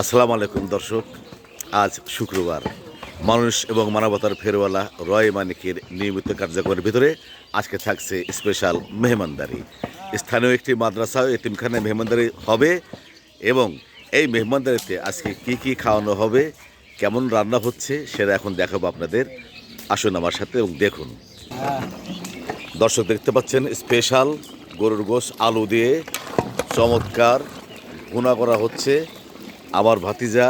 আসসালামু আলাইকুম দর্শক। আজ শুক্রবার। মানুষ এবং মানবতার ফেরওয়ালা রয় মানিকের নিয়মিত কার্যক্রমের ভিতরে আজকে থাকছে স্পেশাল মেহমানদারি। স্থানীয় একটি মাদ্রাসা এতিমখানায় মেহমানদারি হবে এবং এই মেহমানদারিতে আজকে কি কি খাওয়ানো হবে, কেমন রান্না হচ্ছে সেটা এখন দেখাবো আপনাদের। আসুন আমার সাথে এবং দেখুন। দর্শক দেখতে পাচ্ছেন স্পেশাল গরুর গোশ আলু দিয়ে চমৎকার ভুনা করা হচ্ছে। আমার ভাতিজা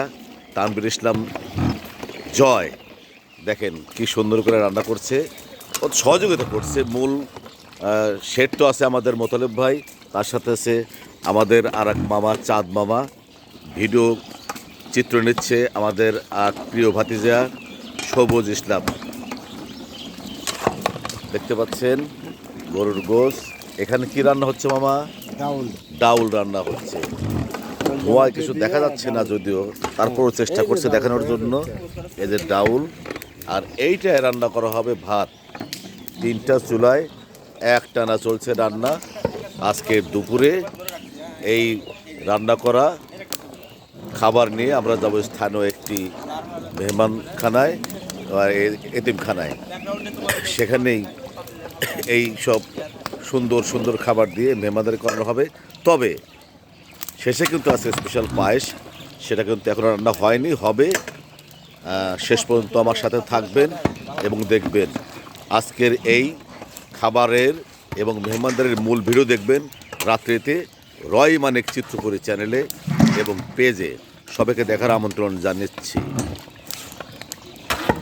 তানভীর ইসলাম জয় দেখেন কি সুন্দর করে রান্না করছে, ও সহযোগিতা করছে। মূল শেড তো আছে আমাদের মোতালেব ভাই, তার সাথে আছে আমাদের আর এক মামা চাঁদ মামা। ভিডিও চিত্র নিচ্ছে আমাদের আর প্রিয় ভাতিজা সবুজ ইসলাম। দেখতে পাচ্ছেন গরুর গোশ। এখানে কি রান্না হচ্ছে মামা? ডাউল ডাউল রান্না হচ্ছে। ধোঁয়ায় কিছু দেখা যাচ্ছে না যদিও, তারপরও চেষ্টা করছে দেখানোর জন্য। এই যে ডাউল, আর এইটায় রান্না করা হবে ভাত। 3টা চুলায় একটানা চলছে রান্না। আজকের দুপুরে এই রান্না করা খাবার নিয়ে আমরা যাব স্থানীয় একটি মেহমানখানায়, এতিমখানায়। সেখানেই এই সব সুন্দর সুন্দর খাবার দিয়ে মেহমানদারি করানো হবে। তবে শেষে কিন্তু আছে স্পেশাল পায়েস, সেটা কিন্তু এখন রান্না হয়নি, হবে। শেষ পর্যন্ত আমার সাথে থাকবেন এবং দেখবেন আজকের এই খাবারের এবং মেহমানদারির মূল ভিডিও দেখবেন রাত্রিতে রয় মানিক চিত্রকরী চ্যানেলে এবং পেজে। সবাইকে দেখার আমন্ত্রণ জানাচ্ছি।